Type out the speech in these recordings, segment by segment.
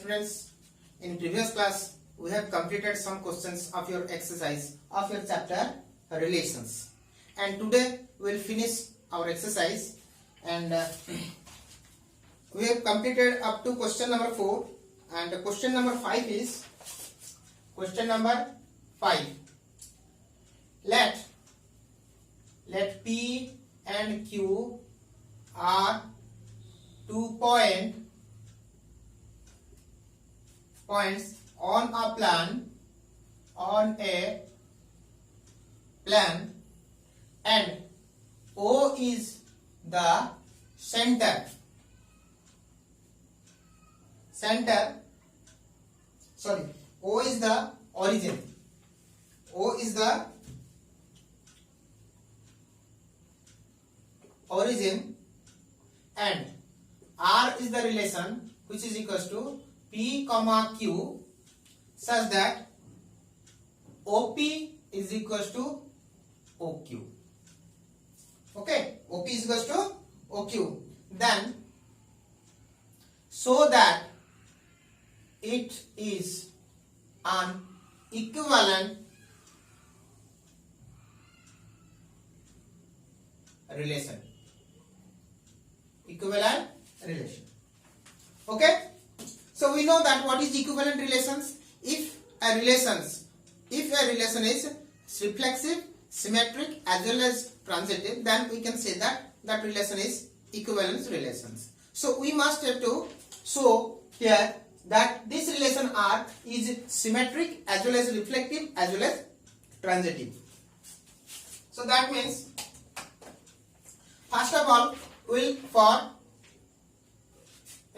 students, in previous class we have completed some questions of your exercise of your chapter relations, and today we will finish our exercise, and we have completed up to question number 4, and question number 5 is question number 5. Let P and Q are 2 points on a plan, and O is the center. O is the origin. O is the origin, and R is the relation which is equals to P comma Q, such that OP is equals to OQ. Okay, OP is equals to OQ. Then, so that it is an equivalent relation. Equivalent relation. Okay, so we know that what is equivalent relations. If a relation is reflexive, symmetric as well as transitive, then we can say that that relation is equivalence relations. So we must have to show here that this relation R is symmetric as well as reflective as well as transitive. So that means, first of all, we will for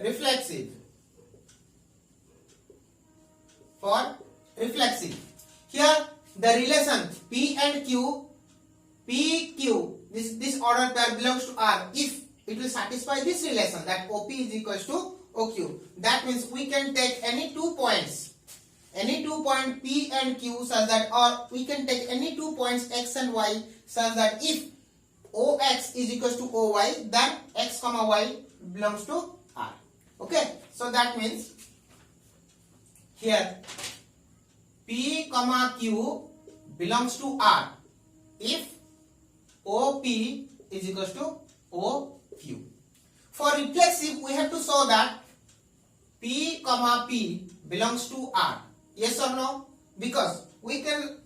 reflexive. Here the relation P and Q, PQ, this order pair belongs to R. If it will satisfy this relation, that OP is equals to OQ, that means we can take any 2 points, P and Q, such that, or we can take any 2 points X and Y, such that if OX is equals to OY, then X comma Y belongs to R. Okay, so that means here P comma Q belongs to R if OP is equals to OQ. For reflexive, we have to show that P comma P belongs to R. Yes or no? Because we can,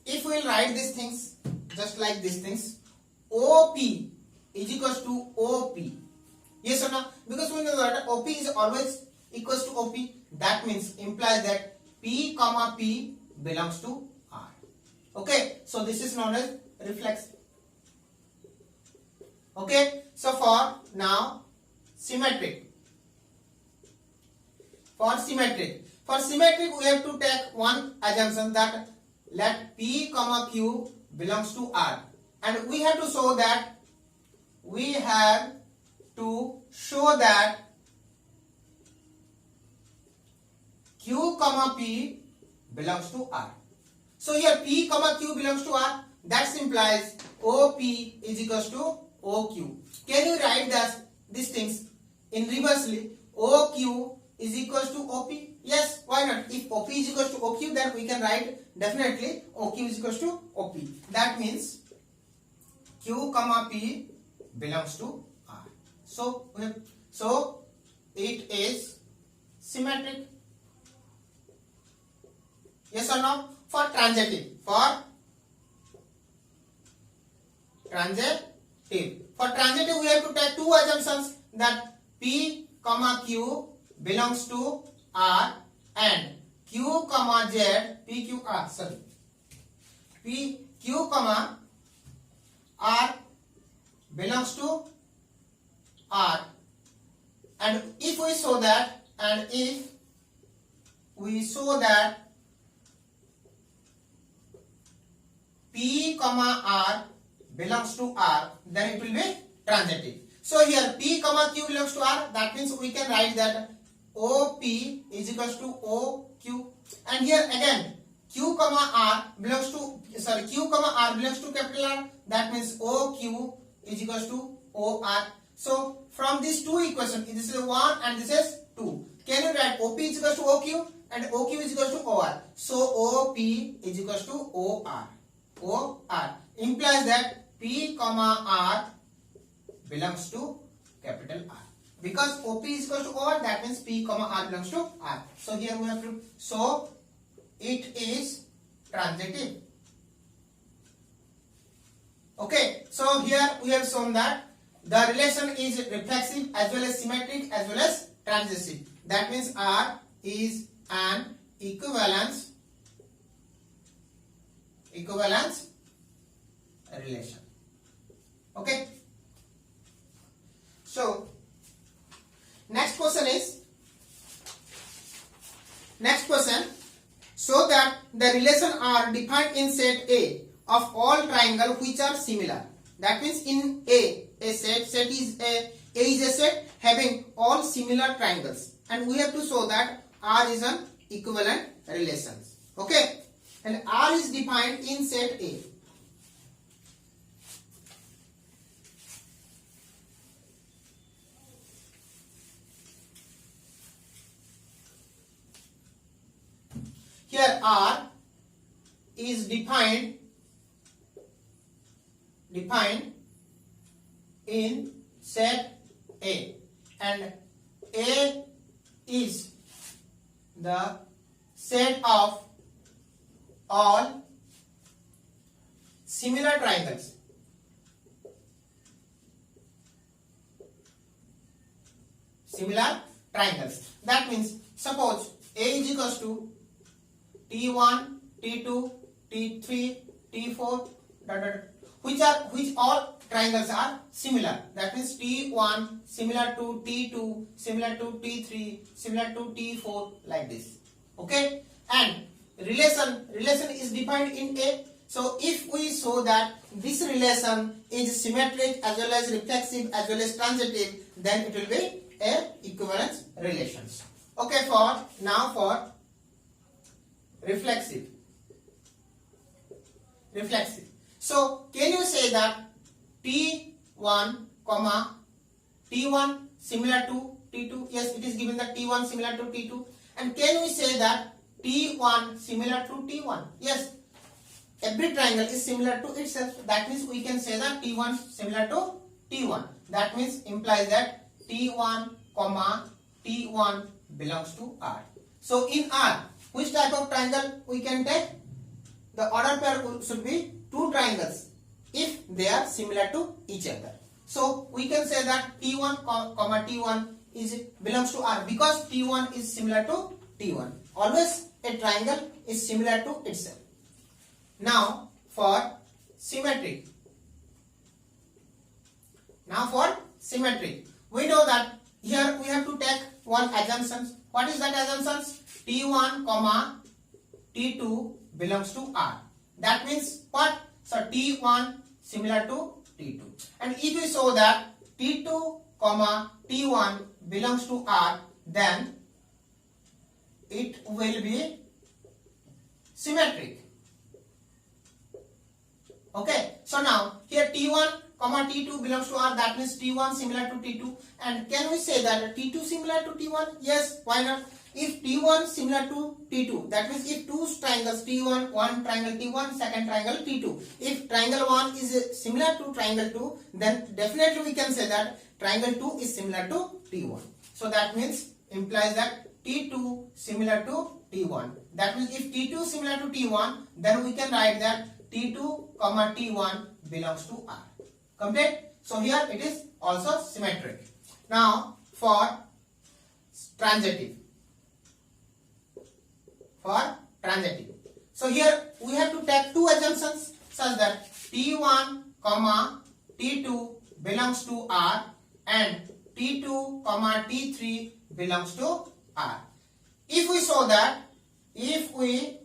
if we write these things just like these things, OP is equals to OP. Yes or no? Because we know that OP is always equals to OP. That means implies that P comma P belongs to R. Okay, so this is known as reflexive. Okay, so for now symmetric. For symmetric we have to take one assumption, that let P comma Q belongs to R, and we have to show that Q comma P belongs to R. So here P comma Q belongs to R, that implies OP is equals to OQ. Can you write these things in reversely? OQ is equals to OP. Yes, why not? If OP is equals to OQ, then we can write definitely OQ is equals to OP. That means Q comma P belongs to R. So it is symmetric. Yes or no? For transitive. For transitive, we have to take two assumptions, that P comma Q belongs to R and Q comma Z, Q comma R belongs to R. And if we show that, P comma R belongs to R, then it will be transitive. So here P comma Q belongs to R, that means we can write that OP is equals to OQ. And here again Q comma R belongs to capital R, that means OQ is equals to OR. So from these two equations, this is 1 and this is 2. can you write OP is equals to OQ and OQ is equals to OR? So OP is equals to OR. OR implies that P comma R belongs to capital R. Because OP is equals to OR, that means P comma R belongs to R. So here we have to, so it is transitive. Okay, so here we have shown that the relation is reflexive as well as symmetric as well as transitive. That means R is an equivalence relation. Okay. So next question. So that the relation are defined in set A of all triangles which are similar. That means in A set is A is a set having all similar triangles, and we have to show that R is an equivalent relation. Okay, and R is defined in set A. Here R is defined in set A, and A is the set of all similar triangles. That means suppose A is equals to T1, T2, T3, T4, which all triangles are similar. That means T1 similar to T2, similar to T3, similar to T4, like this. Okay, and relation is defined in A. So if we show that this relation is symmetric as well as reflexive as well as transitive, then it will be a equivalence relations. Okay, for reflexive. So can you say that T1 similar to T2? Yes, it is given that T1 similar to T2. And can we say that T1 similar to T1? Yes, every triangle is similar to itself. That means we can say that T1 similar to T1. That means implies that T1 T1 belongs to R. So in R, which type of triangle we can take? The order pair should be two triangles if they are similar to each other. So we can say that T1 T1 belongs to R because T1 is similar to T1. Always a triangle is similar to itself. Now for symmetric. We know that here we have to take one assumption. What is that assumption? T1 T2 belongs to R. That means what? So T1 similar to T2. And if we show that T2 T1 belongs to R, then it will be symmetric. Okay, so now here T1 T2 belongs to R, that means T1 similar to T2. And can we say that T2 similar to T1? Yes, why not? If T1 similar to T2, that means if two triangles T1, one triangle T1, second triangle T2. If triangle 1 is similar to triangle 2, then definitely we can say that triangle 2 is similar to T1. So that means implies that T2 similar to T1. That means if T2 similar to T1, then we can write that T2 T1 belongs to R. Complete? So here it is also symmetric. Now for transitive. So here we have to take two assumptions such that T1 T2 belongs to R and T2 T3 belongs to R. If we show that T1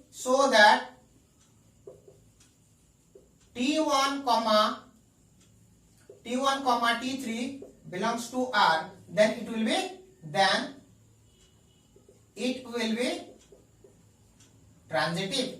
T3 belongs to R, then it will be transitive.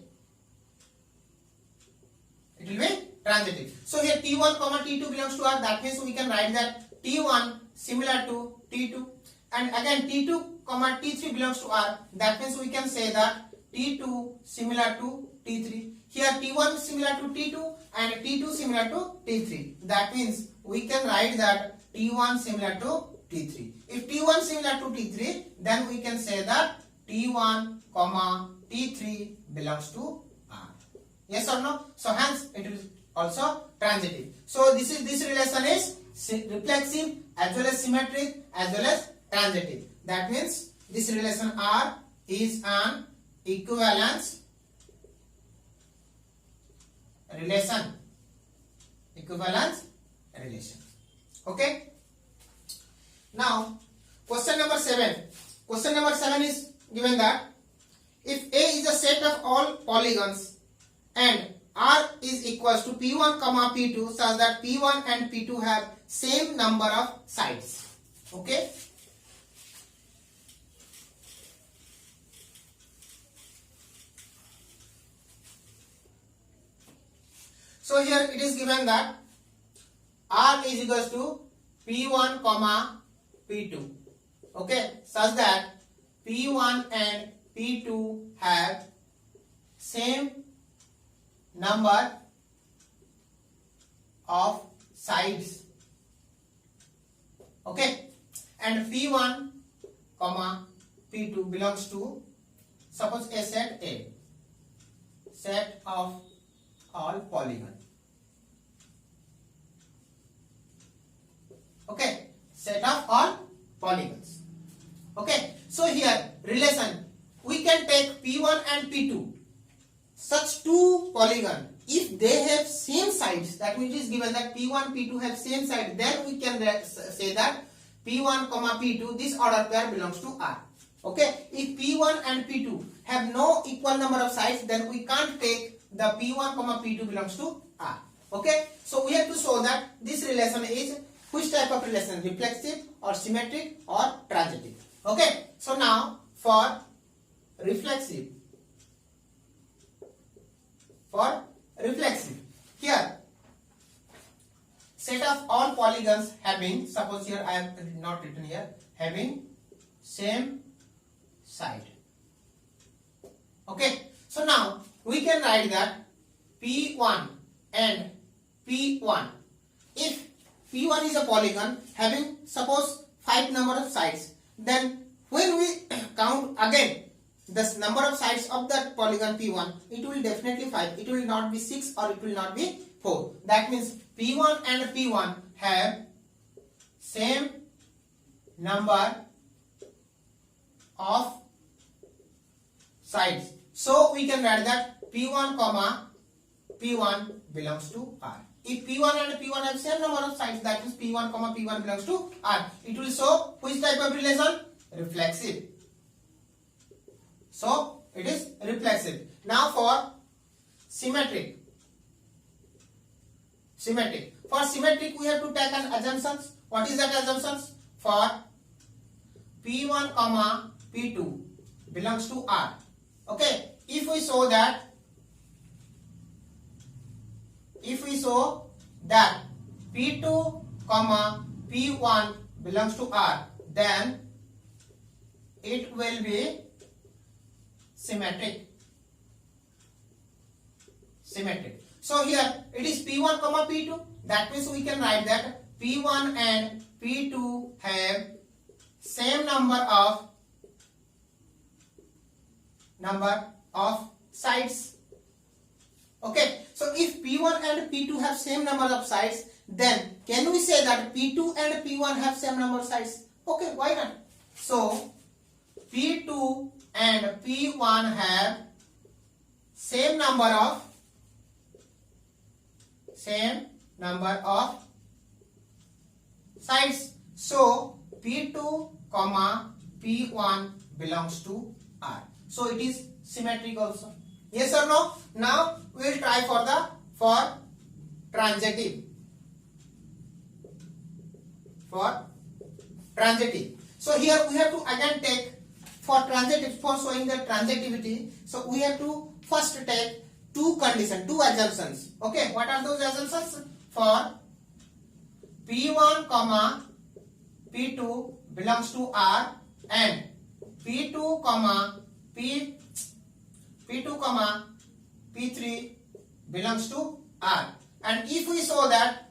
So here T1 T2 belongs to R, that means we can write that T1 similar to T2, and again T2 comma T3 belongs to R. That means we can say that T2 similar to T3. Here T1 similar to T2 and T2 similar to T3. That means we can write that T1 similar to T3. If T1 similar to T3, then we can say that T1 comma T3 belongs to R. Yes or no? So hence it is also transitive. So this relation is reflexive as well as symmetric as well as transitive. That means this relation R is an equivalence relation. Okay. Now question number 7. Question number 7 is given that if A is a set of all polygons and R is equals to P1 comma P2 such that P1 and P2 have same number of sides. Okay. So here it is given that R is equals to P1 comma P2. Okay, such that P1 and P2 have same number of sides. Okay, and P1 comma P2 belongs to, suppose a set of all polygons. Okay, set of all polygons. Okay, so here relation, we can take P1 and P2, such two polygons. If they have same sides, that means it is given that P1 P2 have same side, then we can say that P1 comma P2, this order pair belongs to R. Okay, if P1 and P2 have no equal number of sides, then we can't take the P1 comma P2 belongs to R. Okay, so we have to show that this relation is which type of relation, reflexive or symmetric or transitive. Okay, so now for reflexive, here set of all polygons having, suppose here I have not written here, having same side. Okay, so now we can write that P1 and P1. If P1 is a polygon having suppose 5 number of sides, then when we count again the number of sides of that polygon P1, it will definitely 5. It will not be 6 or it will not be 4. That means P1 and P1 have same number of sides. So we can write that P1 comma P1 belongs to R. If P1 and P1 have same number of sides, that means P1 comma P1 belongs to R. It will show which type of relation? Reflexive. So it is reflexive. Now for symmetric. For symmetric we have to take an assumptions. What is that assumptions? For P1 comma P2 belongs to R. Okay. If we show that P2 comma P1 belongs to R, then it will be symmetric. So here it is P1 comma P2. That means we can write that P1 and P2 have same number of sides. Okay, so if P1 and P2 have same number of sides, then can we say that P2 and P1 have same number of sides? Okay, why not? So P2 and P1 have same number of sides. So P2 comma P1 belongs to R. So it is symmetric also. Yes or no? Now we will try for transitive. So here we have to again take for transitive, for showing the transitivity. So we have to first take two assumptions. Okay, what are those assumptions? For P1 comma P2 belongs to R and P2 comma P2 comma P3 belongs to R, and if we show that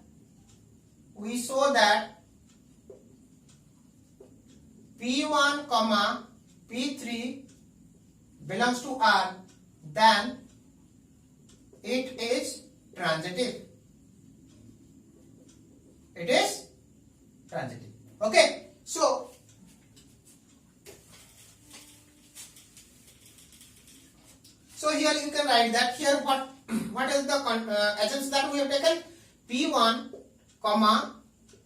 P1 comma P3 belongs to R, then it is transitive. It is transitive. Okay, so here you can write that here what is the assumption that we have taken. P1 comma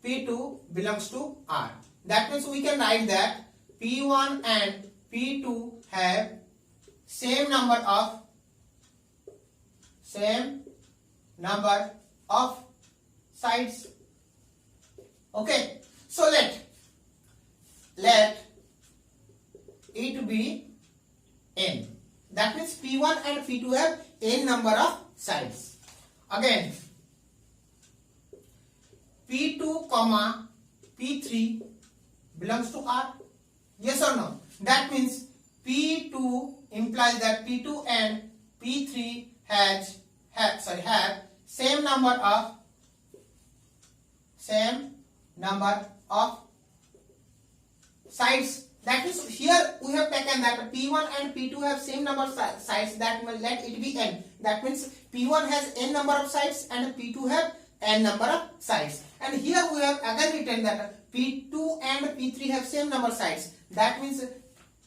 P2 belongs to R. That means we can write that P1 and P2 have same number of sides. Okay, so let it be n. That means P1 and P2 have n number of sides. Again, P2 comma P3 belongs to R. Yes or no? That means P2 implies that P2 and P3 have same number of sides. That means here we have taken that P1 and P2 have same number of sides, that will let it be n. That means P1 has n number of sides and P2 have n number of sides. And here we have again written that P2 and P3 have same number of sides. That means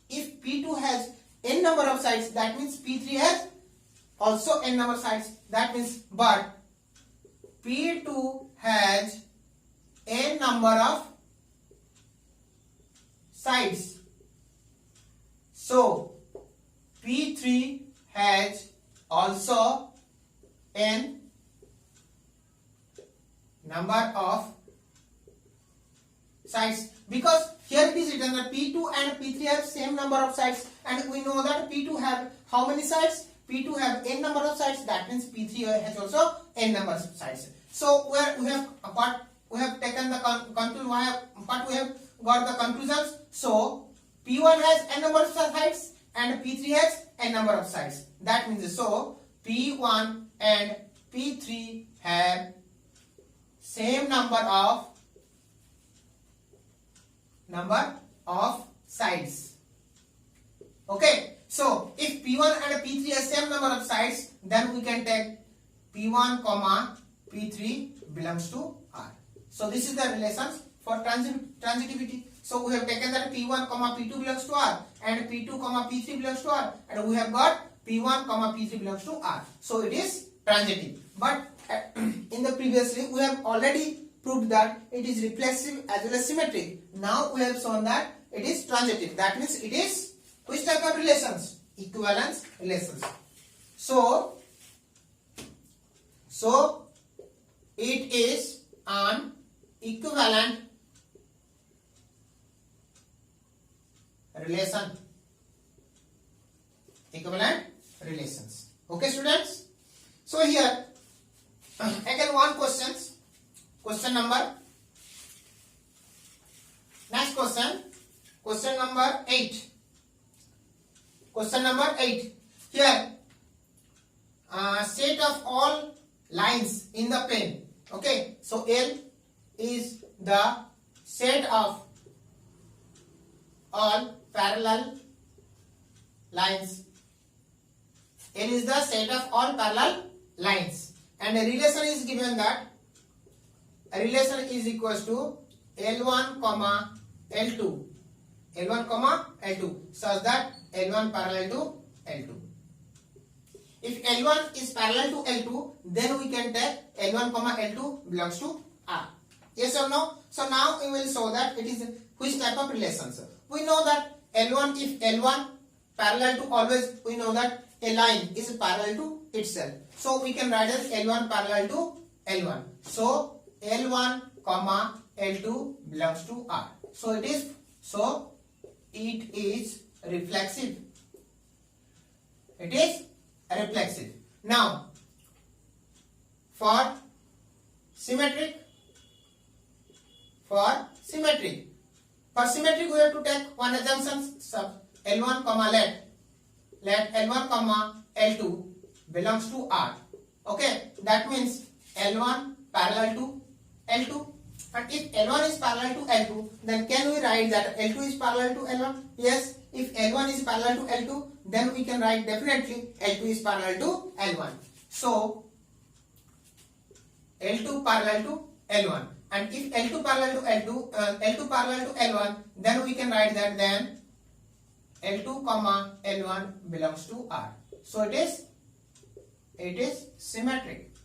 if P2 has n number of sides, that means P3 has also n number of sides. That means, but P2 has n number of sides, so P3 has also n number of sides, because here it is written that P2 and P3 have same number of sides, and we know that P2 have how many sides? P2 have n number of sides. That means P3 has also n number of sides. So where we have taken the conclusion, what we have got the conclusions. So P1 has n number of sides and P3 has n number of sides. That means so P1 and P3 have same number of sides. Okay, so if P1 and P3 have same number of sides, then we can take P1 comma P3 belongs to R. So this is the relations for transitivity. So we have taken that P1 comma P2 belongs to R and P2 comma P3 belongs to R, and we have got P1 comma P3 belongs to R. So it is transitive. But in the previously we have already proved that it is reflexive as well as symmetric. Now we have shown that it is transitive. That means it is which type of relations? Equivalence relations. So it is an equivalent relation. Equivalent relations. Okay, students. So here again one question. Question number. Next question. Question number 8. Question number 8. Here, set of all lines in the plane. Okay, so L is the set of all parallel lines. L is the set of all parallel lines, and a relation is given that a relation is equals to L1 comma L2. L1 comma L2, such that L1 parallel to L2. If L1 is parallel to L2, then we can take L1 comma L2 belongs to R. Yes or no? So now we will show that it is which type of relations. We know that L1, if L1 parallel to, always we know that a line is parallel to itself. So we can write as L1 parallel to L1. So L1 comma L2 belongs to R. So it is reflexive. It is reflexive. Now for symmetric we have to take one assumption. L1 comma let L1 comma L2 belongs to R. Okay, that means L1 parallel to L2. And if L1 is parallel to L2, then can we write that L2 is parallel to L1? Yes. If L1 is parallel to L2, then we can write definitely L2 is parallel to L1. So L2 parallel to L1. And if L2 parallel to L2 parallel to L1, then we can write that then L2 comma L1 belongs to R. So it is symmetric.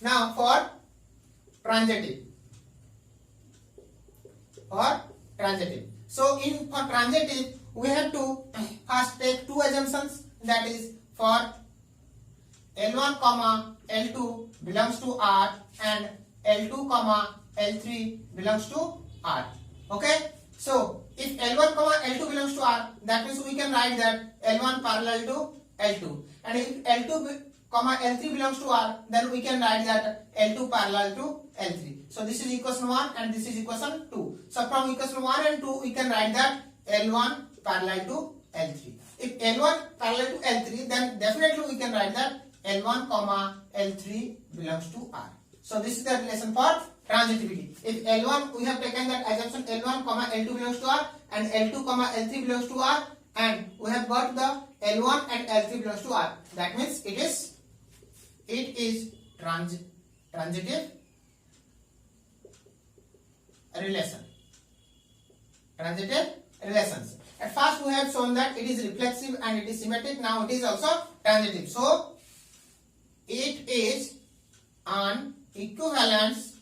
Now for transitive. So for transitive, we have to first take two assumptions, that is for L1 comma L2 belongs to R and L2 comma L3 belongs to R. Okay. So if L1 comma L2 belongs to R, that means we can write that L1 parallel to L2. And if L2 comma L3 belongs to R, then we can write that L2 parallel to L3. So this is equation 1 and this is equation 2. So from equation 1 and 2, we can write that L1 parallel to L3. If L1 parallel to L3, then definitely we can write that L1 comma L3 belongs to R. So this is the relation for transitivity. If L1, we have taken that assumption L1 comma L2 belongs to R and L2 comma L3 belongs to R, and we have got the L1 and L3 belongs to R. That means it is transitive relation. Transitive relations. At first we have shown that it is reflexive and it is symmetric. Now it is also transitive. So it is an equivalence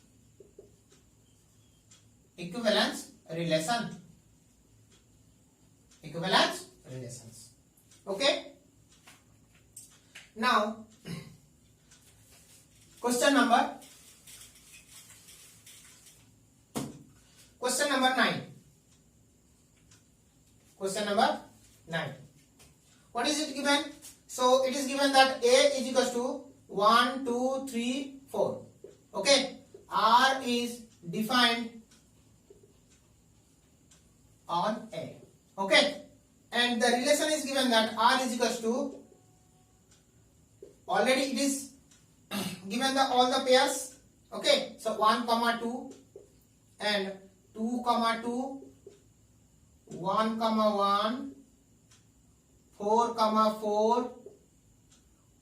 relation. Equivalence relations. Okay. Now question number 9. Question number 9. What is it given? So it is given that A is equals to 1, 2, 3, 4. Okay. R is defined on A. Okay. And the relation is given that R is equals to, already it is given all the pairs. Okay. So 1, 2 and 2, 2, 1, 1, 4, 4,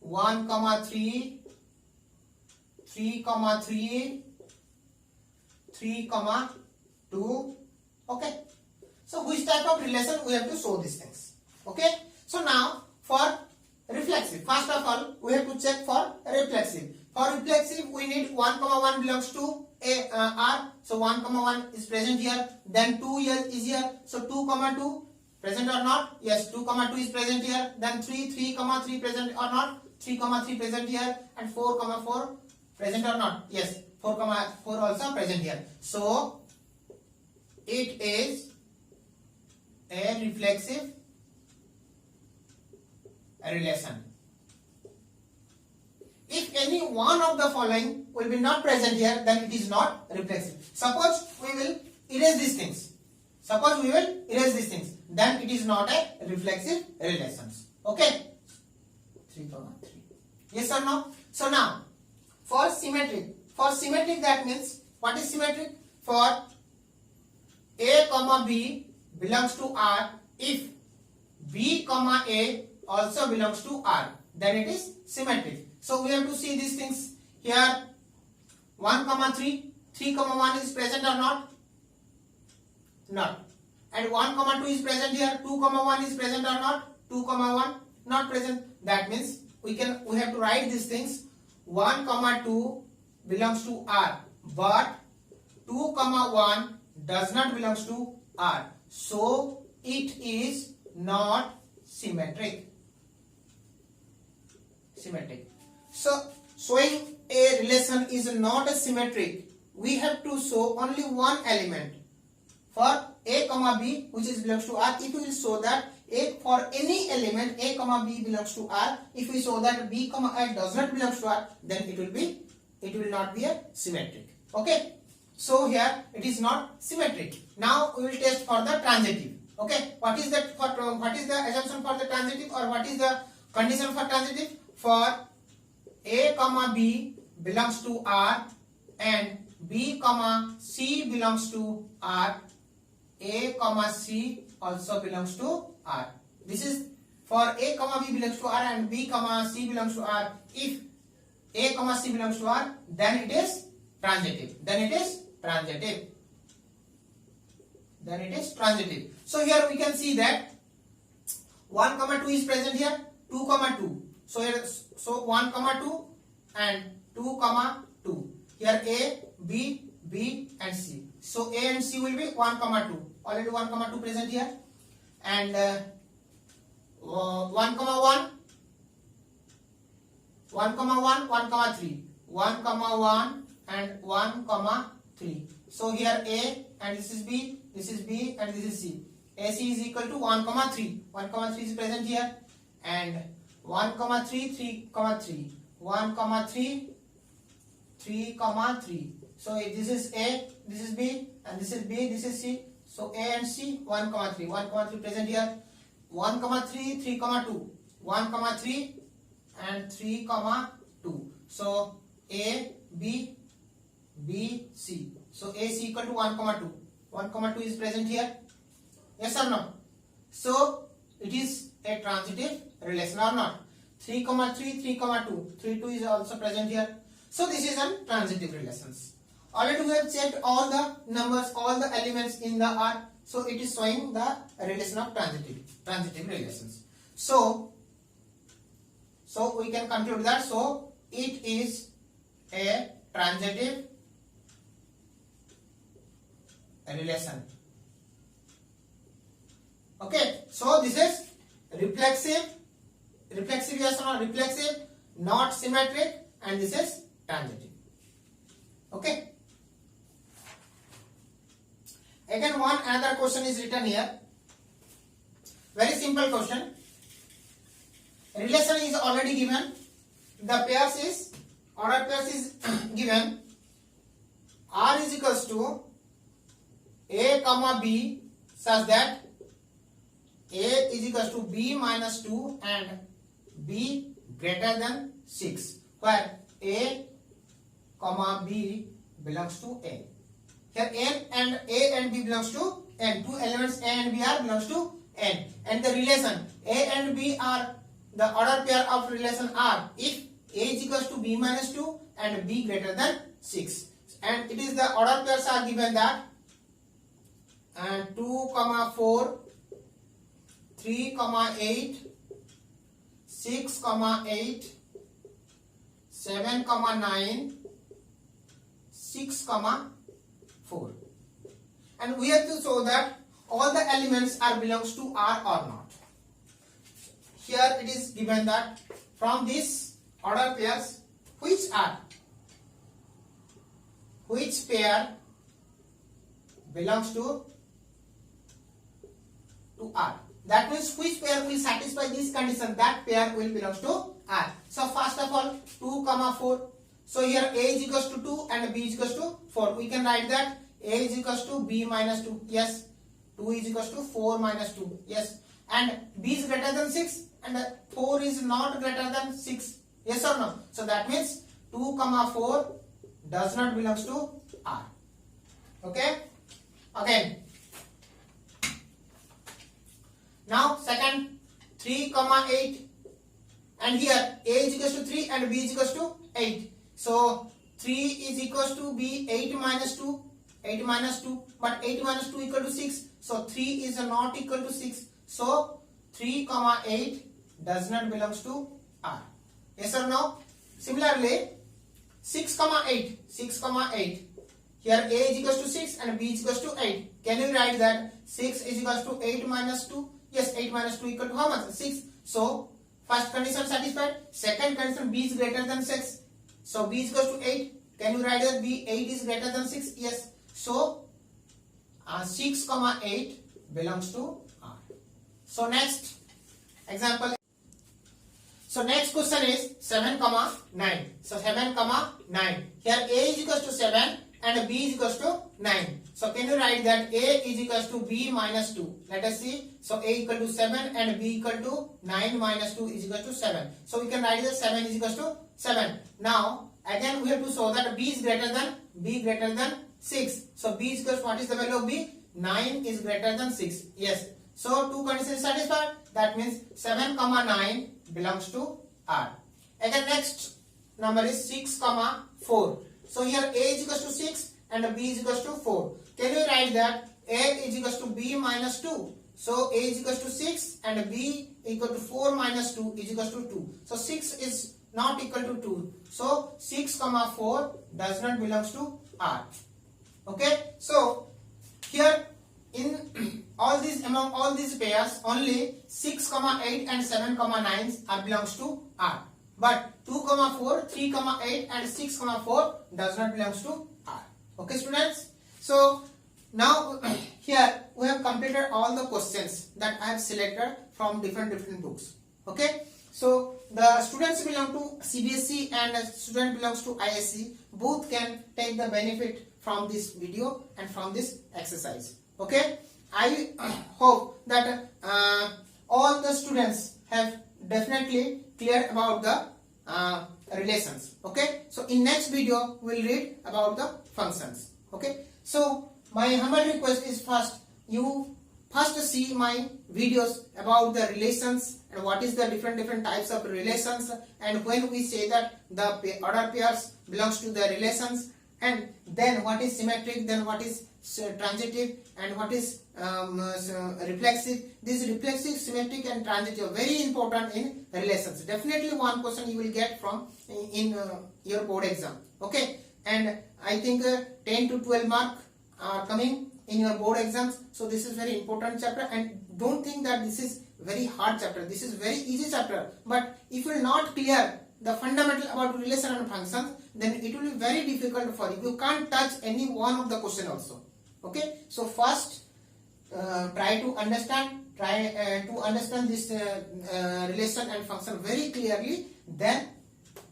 1, 3, 3, 3, 3, 2. Okay. So which type of relation we have to show these things. Okay. So now for reflexive, first of all we have to check for reflexive. For reflexive we need 1, 1 belongs to R. So 1, 1 is present here. Then 2 is here. So 2, 2 present or not? Yes, 2, 2 is present here. Then 3, 3, 3 present or not? 3, 3 present here. And 4, 4 present or not? Yes, 4, 4 also present here. So it is a reflexive relation. If any one of the following will be not present here, then it is not reflexive. Suppose we will erase these things. Then it is not a reflexive relation. Okay. 3, 3. Yes or no? So now for symmetric that means what is symmetric? For A comma B belongs to R, if B comma A also belongs to R, then it is symmetric. So we have to see these things here. 1, 3, 3, 1 is present or not? Not. And 1, 2 is present here. 2, 1 is present or not? 2, 1 not present. That means we have to write these things. 1, 2 belongs to R, but 2, 1 does not belongs to R. So it is not symmetric. So showing a relation is not a symmetric, we have to show only one element. For A comma B which is belongs to R, if we will show that for any element A comma B belongs to R, if we show that B comma A does not belongs to R, then it will not be a symmetric. Okay. So here it is not symmetric. Now we will test for the transitive. Okay, what is the assumption for the transitive, or what is the condition for transitive? For A comma B belongs to R and B comma C belongs to R, A comma C also belongs to R. This is for A comma B belongs to R and B comma C belongs to R. If A comma C belongs to R, then it is transitive. So here we can see that 1 comma 2 is present here, 2 comma 2. So here, so 1 comma 2 and 2 comma 2. Here A, B, B and C. So A and C will be 1 comma 2. Already 1 comma 2 present here. And 1 comma 1, 1 comma 1, 1 comma 3. 1 comma 1 and 1 comma 3. So here A and this is B and this is C. AC is equal to 1 comma 3. 1 comma 3 is present here. And 1 comma 3, 3 comma 3. 1 comma 3, 3 comma 3. So this is A, this is B, and this is B, this is C. So A and C, 1 comma 3. 1 comma 3 present here. 1 comma 3, 3 comma 2. 1 comma 3 and 3 comma 2. So A, B, B, C. So AC equal to 1 comma 2. 1 comma 2 is present here. Yes or no? So it is a transitive relation or not? 3 comma 3, 3 comma 2. 3, 2 is also present here. So this is a transitive relations. Already we have checked all the numbers, all the elements in the R. So it is showing the relation of transitive relations. So we can conclude that. So it is a transitive relation. Okay. So this is reflexive, yes or no? Reflexive, not symmetric, and this is transitive. Okay. Again, another question is written here. Very simple question. Relation is already given. The order pairs is given. R is equals to A comma B such that A is equals to B minus 2 and B greater than 6, where A comma B belongs to A. Here A and B belongs to N. Two elements A and B are belongs to N. And the relation A and B are the order pair of relation R if A is equals to B minus 2 and B greater than 6. And it is the order pairs are given that 2 comma 4, 3 comma 8, 6 comma 8, 7 comma 9, 6 comma 4. And we have to show that all the elements are belongs to R or not. Here it is given that from this order pairs which pair belongs to R. That means which pair will satisfy this condition, that pair will belong to R. So first of all 2 comma 4. So here A is equals to 2 and B is equals to 4. We can write that A is equals to B minus 2. Yes. 2 is equals to 4 minus 2. Yes. And B is greater than 6 and 4 is not greater than 6. Yes or no? So that means 2 comma 4 does not belongs to R. Okay. Again. Now second 3 comma 8, and here A is equals to 3 and B is equals to 8. So 3 is equals to B 8 minus 2, but 8 minus 2 equal to 6. So 3 is not equal to 6. So 3 comma 8 does not belongs to R. Yes or no? Similarly 6 comma 8. Here A is equals to 6 and B is equals to 8. Can you write that 6 is equals to 8 minus 2? Yes, 8 minus 2 equal to how much? 6. So first condition satisfied. Second condition, B is greater than 6. So B is equals to 8. Can you write that B 8 is greater than 6? Yes. So 6 comma 8 belongs to R. So next example. So next question is 7 comma 9. So 7 comma 9. Here A is equals to 7 and b is equals to 9. So can you write that a is equals to b minus 2? Let us see. So a equal to 7 and b equal to 9 minus 2 is equal to 7. So we can write that 7 is equals to 7. Now again we have to show that b is greater than 6. So b is equals to, what is the value of b? 9 is greater than 6. Yes. So two conditions satisfied. That means 7 comma 9 belongs to R. Again next number is 6 comma 4. So here a is equals to 6 and b is equals to 4. Can you write that a is equals to b minus 2? So a is equals to 6 and b equal to 4 minus 2 is equals to 2. So 6 is not equal to 2. So 6 comma 4 does not belongs to R. Okay. So here in among all these pairs, only 6 comma 8 and 7 comma 9 are belongs to R. But 2 comma 4, 3 comma 8 and 6 comma 4 does not belongs to R. Okay students. So now here we have completed all the questions that I have selected from different books. Okay. So the students belong to CBSE and student belongs to ISC. Both can take the benefit from this video and from this exercise. Okay. I hope that all the students have definitely clear about the relations. Okay. So in next video we will read about the functions. Okay. So my humble request is you first see my videos about the relations and what is the different types of relations, and when we say that the order pairs belongs to the relations, and then what is symmetric, then what is transitive, and what is reflexive. This reflexive, symmetric and transitive are very important in relations. Definitely one question you will get from in your board exam. Okay. And I think 10 to 12 mark are coming in your board exams. So this is very important chapter, and don't think that this is very hard chapter. This is very easy chapter. But if you will not clear the fundamental about relation and functions, then it will be very difficult for you. You can't touch any one of the question also. Okay. So first try to understand this relation and function very clearly, then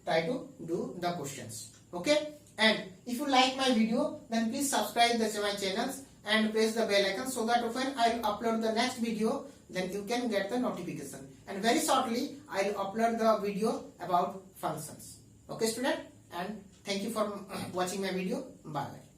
try to do the questions. Okay. And if you like my video, then please subscribe to my channels and press the bell icon, so that when I will upload the next video, then you can get the notification. And very shortly I will upload the video about functions. Okay student, and thank you for watching my video. Bye.